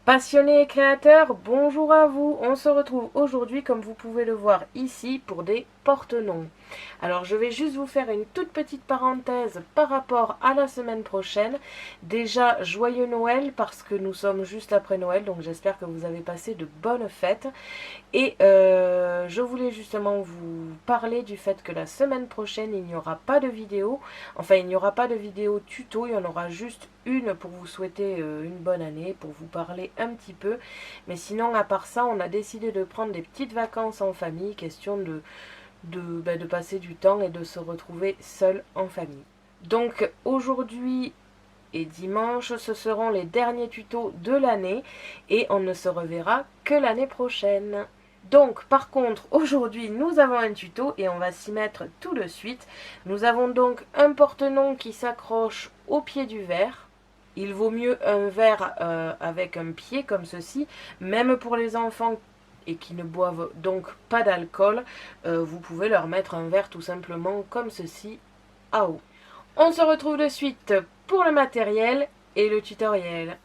Passionnés et créateurs, bonjour à vous. On se retrouve aujourd'hui, comme vous pouvez le voir ici, pour des porte-noms. Alors je vais juste vous faire une toute petite parenthèse par rapport à la semaine prochaine. Déjà, joyeux Noël parce que nous sommes juste après Noël, donc j'espère que vous avez passé de bonnes fêtes. Et je voulais justement vous parler du fait que la semaine prochaine, il n'y aura pas de vidéo. Enfin, il n'y aura pas de vidéo tuto, il y en aura juste une pour vous souhaiter une bonne année, pour vous parler un petit peu. Mais sinon, à part ça, on a décidé de prendre des petites vacances en famille, question de passer du temps et de se retrouver seul en famille. Donc aujourd'hui et dimanche, ce seront les derniers tutos de l'année et on ne se reverra que l'année prochaine. Donc par contre aujourd'hui nous avons un tuto et on va s'y mettre tout de suite. Nous avons donc un porte-noms qui s'accroche au pied du verre. Il vaut mieux un verre avec un pied comme ceci, même pour les enfants et qui ne boivent donc pas d'alcool, vous pouvez leur mettre un verre tout simplement comme ceci à eau. On se retrouve de suite pour le matériel et le tutoriel.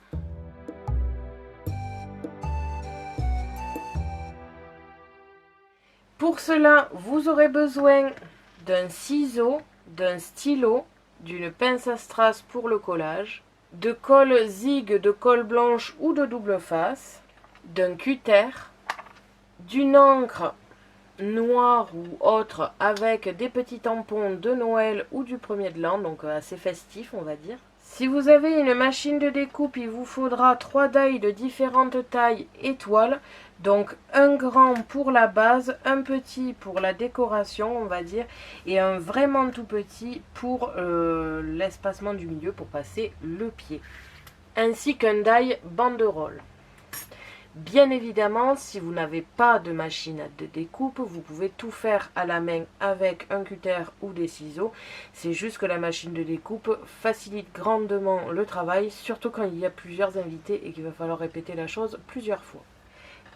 Pour cela, vous aurez besoin d'un ciseau, d'un stylo, d'une pince à strass pour le collage, de colle zig, de colle blanche ou de double face, d'un cutter, d'une encre noire ou autre avec des petits tampons de Noël ou du 1er de l'an, donc assez festif on va dire. Si vous avez une machine de découpe, il vous faudra 3 die de différentes tailles étoiles. Donc un grand pour la base, un petit pour la décoration on va dire, et un vraiment tout petit pour l'espacement du milieu pour passer le pied. Ainsi qu'un die banderole. Bien évidemment, si vous n'avez pas de machine de découpe, vous pouvez tout faire à la main avec un cutter ou des ciseaux. C'est juste que la machine de découpe facilite grandement le travail, surtout quand il y a plusieurs invités et qu'il va falloir répéter la chose plusieurs fois.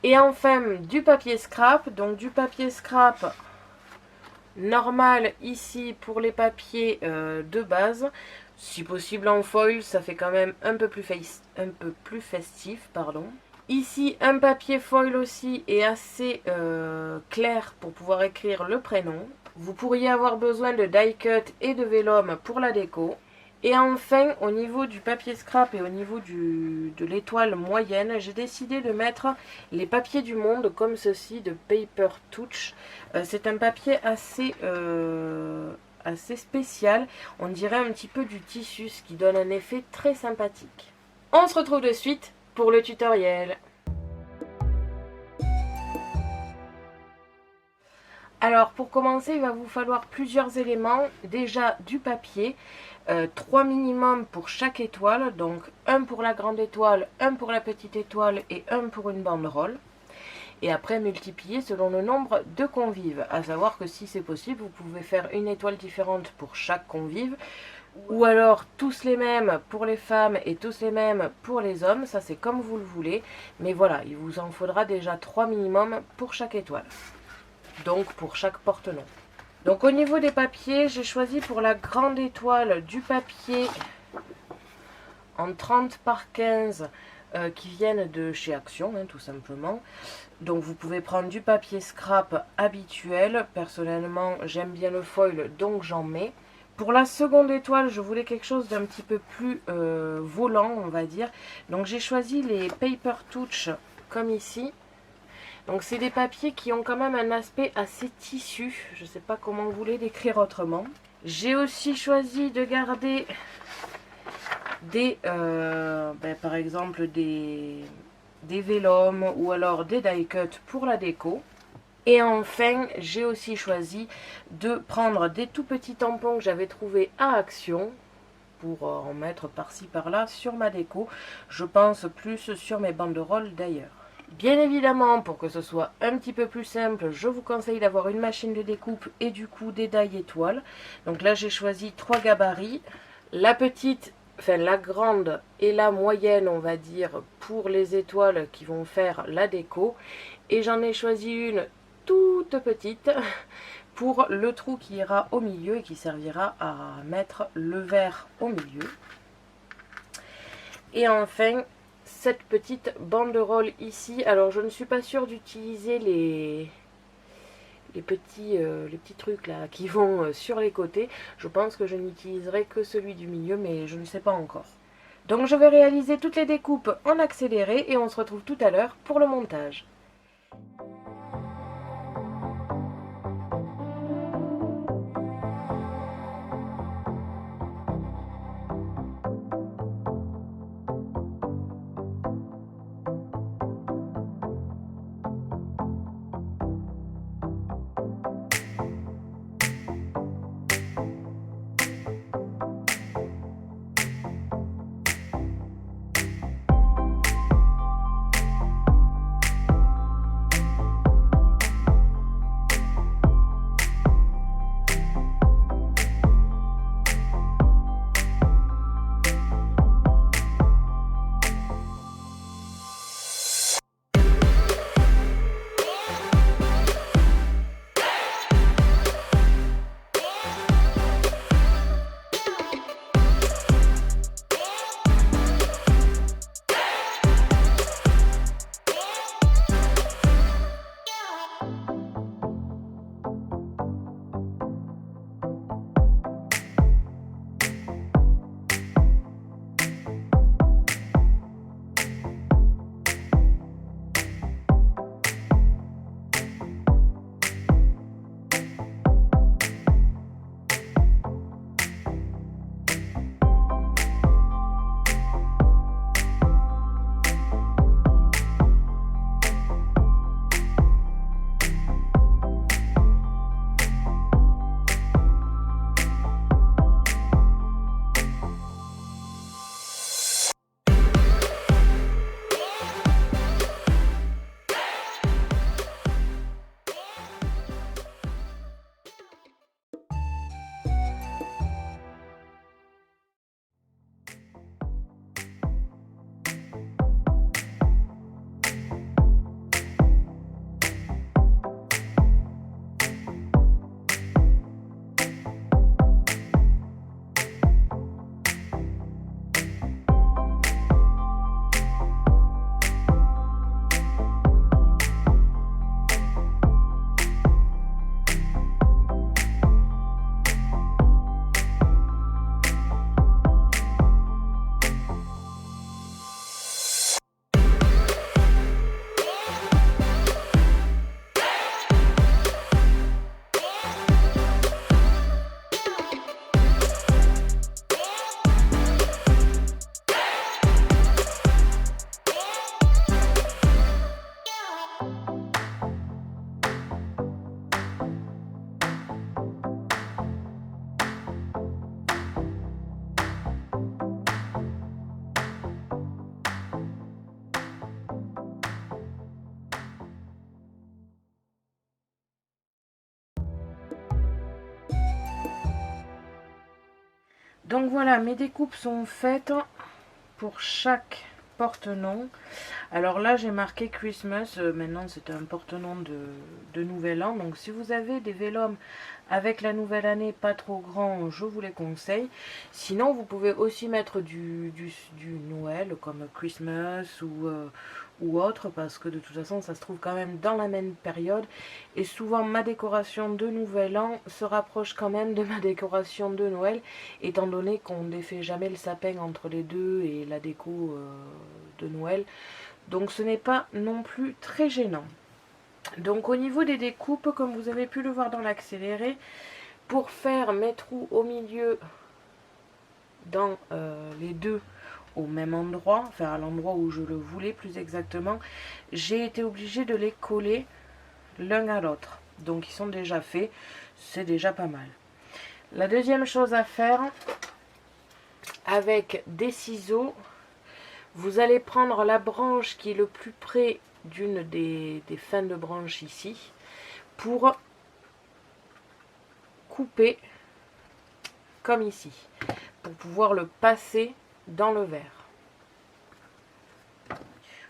Et enfin, du papier scrap. Donc du papier scrap normal ici pour les papiers de base. Si possible en foil, ça fait quand même un peu plus festif, pardon. Ici, un papier foil aussi est assez clair pour pouvoir écrire le prénom. Vous pourriez avoir besoin de die cut et de vélum pour la déco. Et enfin, au niveau du papier scrap et au niveau de l'étoile moyenne, j'ai décidé de mettre les papiers du monde comme ceci de Paper Touch. C'est un papier assez spécial. On dirait un petit peu du tissu, ce qui donne un effet très sympathique. On se retrouve de suite pour le tutoriel. Alors pour commencer, il va vous falloir plusieurs éléments. Déjà du papier, 3 minimum pour chaque étoile, donc un pour la grande étoile, un pour la petite étoile et un pour une banderole. Et après multiplier selon le nombre de convives. À savoir que si c'est possible, vous pouvez faire une étoile différente pour chaque convive. Ou alors tous les mêmes pour les femmes et tous les mêmes pour les hommes. Ça c'est comme vous le voulez. Mais voilà, il vous en faudra déjà 3 minimum pour chaque étoile. Donc pour chaque porte-nom. Donc au niveau des papiers, j'ai choisi pour la grande étoile du papier en 30 par 15 qui viennent de chez Action, hein, tout simplement. Donc vous pouvez prendre du papier scrap habituel. Personnellement, j'aime bien le foil, donc j'en mets. Pour la seconde étoile, je voulais quelque chose d'un petit peu plus volant, on va dire. Donc j'ai choisi les Paper Touch, comme ici. Donc c'est des papiers qui ont quand même un aspect assez tissu. Je ne sais pas comment vous les décrire autrement. J'ai aussi choisi de garder par exemple des vélums ou alors des die cut pour la déco. Et enfin, j'ai aussi choisi de prendre des tout petits tampons que j'avais trouvés à Action pour en mettre par-ci par-là sur ma déco. Je pense plus sur mes banderoles d'ailleurs. Bien évidemment, pour que ce soit un petit peu plus simple, je vous conseille d'avoir une machine de découpe et du coup des die étoiles. Donc là, j'ai choisi 3 gabarits. La petite, enfin la grande et la moyenne, on va dire, pour les étoiles qui vont faire la déco. Et j'en ai choisi une toute petite pour le trou qui ira au milieu et qui servira à mettre le verre au milieu. Et enfin, cette petite banderole ici. Alors je ne suis pas sûre d'utiliser les petits trucs là qui vont sur les côtés. Je pense que je n'utiliserai que celui du milieu, mais je ne sais pas encore. Donc je vais réaliser toutes les découpes en accéléré et on se retrouve tout à l'heure pour le montage. Donc voilà, mes découpes sont faites pour chaque porte-nom. Alors là, j'ai marqué Christmas. Maintenant, c'est un porte-nom de Nouvel An. Donc si vous avez des vélums avec la nouvelle année pas trop grand, je vous les conseille. Sinon, vous pouvez aussi mettre du Noël comme Christmas ou autre, parce que de toute façon, ça se trouve quand même dans la même période. Et souvent, ma décoration de Nouvel An se rapproche quand même de ma décoration de Noël, étant donné qu'on ne défait jamais le sapin entre les deux et la déco de Noël. Donc ce n'est pas non plus très gênant. Donc au niveau des découpes, comme vous avez pu le voir dans l'accéléré, pour faire mes trous au milieu dans les deux au même endroit, enfin à l'endroit où je le voulais plus exactement, j'ai été obligée de les coller l'un à l'autre. Donc ils sont déjà faits, c'est déjà pas mal. La deuxième chose à faire, avec des ciseaux, vous allez prendre la branche qui est le plus près d'une des fins de branche ici, pour couper comme ici, pour pouvoir le passer dans le verre.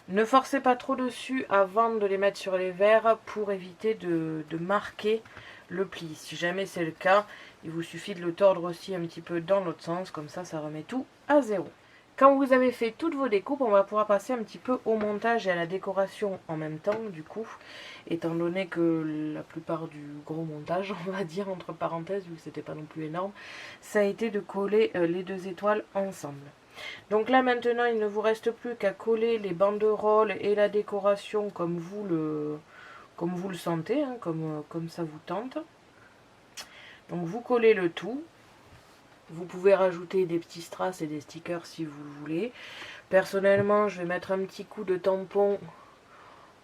Ne forcez pas trop dessus avant de les mettre sur les verres pour éviter de marquer le pli. Si jamais c'est le cas, il vous suffit de le tordre aussi un petit peu dans l'autre sens, comme ça, ça remet tout à zéro. Quand vous avez fait toutes vos découpes, on va pouvoir passer un petit peu au montage et à la décoration en même temps, du coup, étant donné que la plupart du gros montage, on va dire entre parenthèses, vu que c'était pas non plus énorme, ça a été de coller les 2 étoiles ensemble. Donc là maintenant, il ne vous reste plus qu'à coller les banderoles et la décoration comme vous le sentez, hein, comme ça vous tente. Donc vous collez le tout. Vous pouvez rajouter des petits strass et des stickers si vous le voulez. Personnellement, je vais mettre un petit coup de tampon,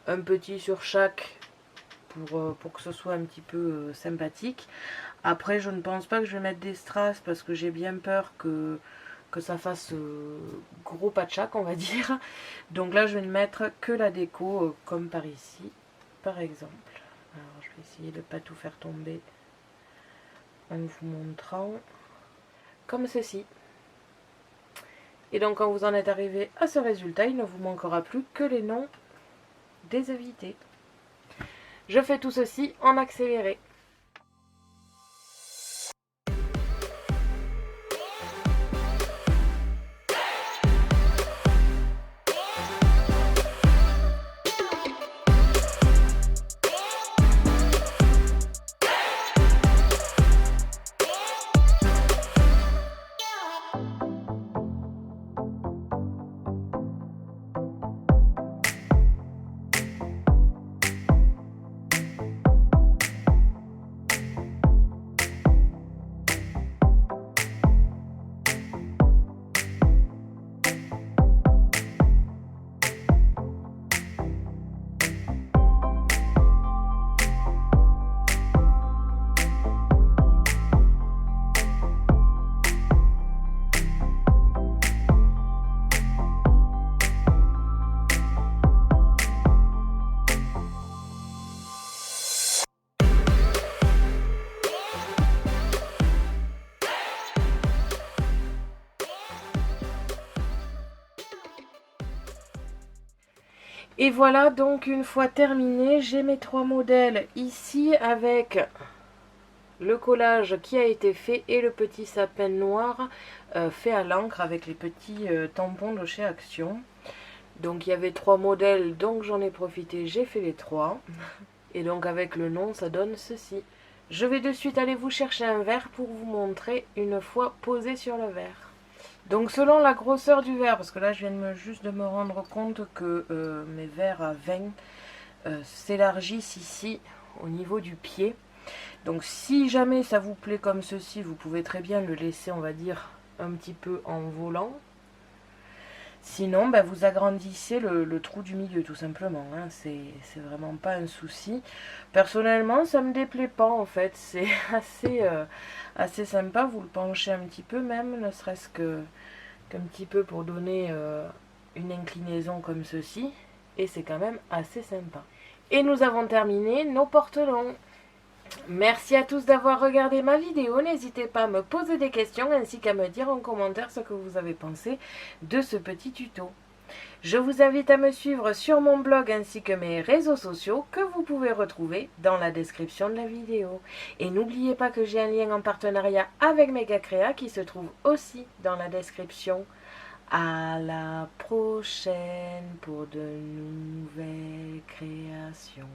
un petit sur chaque, pour que ce soit un petit peu sympathique. Après, je ne pense pas que je vais mettre des strass parce que j'ai bien peur que ça fasse gros patchak, on va dire. Donc là, je vais ne mettre que la déco, comme par ici, par exemple. Alors, je vais essayer de ne pas tout faire tomber en vous montrant. Comme ceci. Et donc quand vous en êtes arrivé à ce résultat, il ne vous manquera plus que les noms des invités. Je fais tout ceci en accéléré. Et voilà, donc une fois terminé, j'ai mes 3 modèles ici avec le collage qui a été fait et le petit sapin noir fait à l'encre avec les petits tampons de chez Action. Donc il y avait 3 modèles, donc j'en ai profité, j'ai fait les 3. Et donc avec le nom, ça donne ceci. Je vais de suite aller vous chercher un verre pour vous montrer une fois posé sur le verre. Donc selon la grosseur du verre, parce que là je viens juste de me rendre compte que mes verres à 20 s'élargissent ici au niveau du pied. Donc si jamais ça vous plaît comme ceci, vous pouvez très bien le laisser, on va dire, un petit peu en volant. Sinon, ben, vous agrandissez le trou du milieu tout simplement, hein. C'est vraiment pas un souci. Personnellement, ça me déplaît pas en fait, c'est assez sympa. Vous le penchez un petit peu même, ne serait-ce qu'un petit peu pour donner une inclinaison comme ceci. Et c'est quand même assez sympa. Et nous avons terminé nos porte-longs. Merci à tous d'avoir regardé ma vidéo. N'hésitez pas à me poser des questions ainsi qu'à me dire en commentaire ce que vous avez pensé de ce petit tuto. Je vous invite à me suivre sur mon blog ainsi que mes réseaux sociaux que vous pouvez retrouver dans la description de la vidéo. Et n'oubliez pas que j'ai un lien en partenariat avec Megacrea qui se trouve aussi dans la description. À la prochaine pour de nouvelles créations.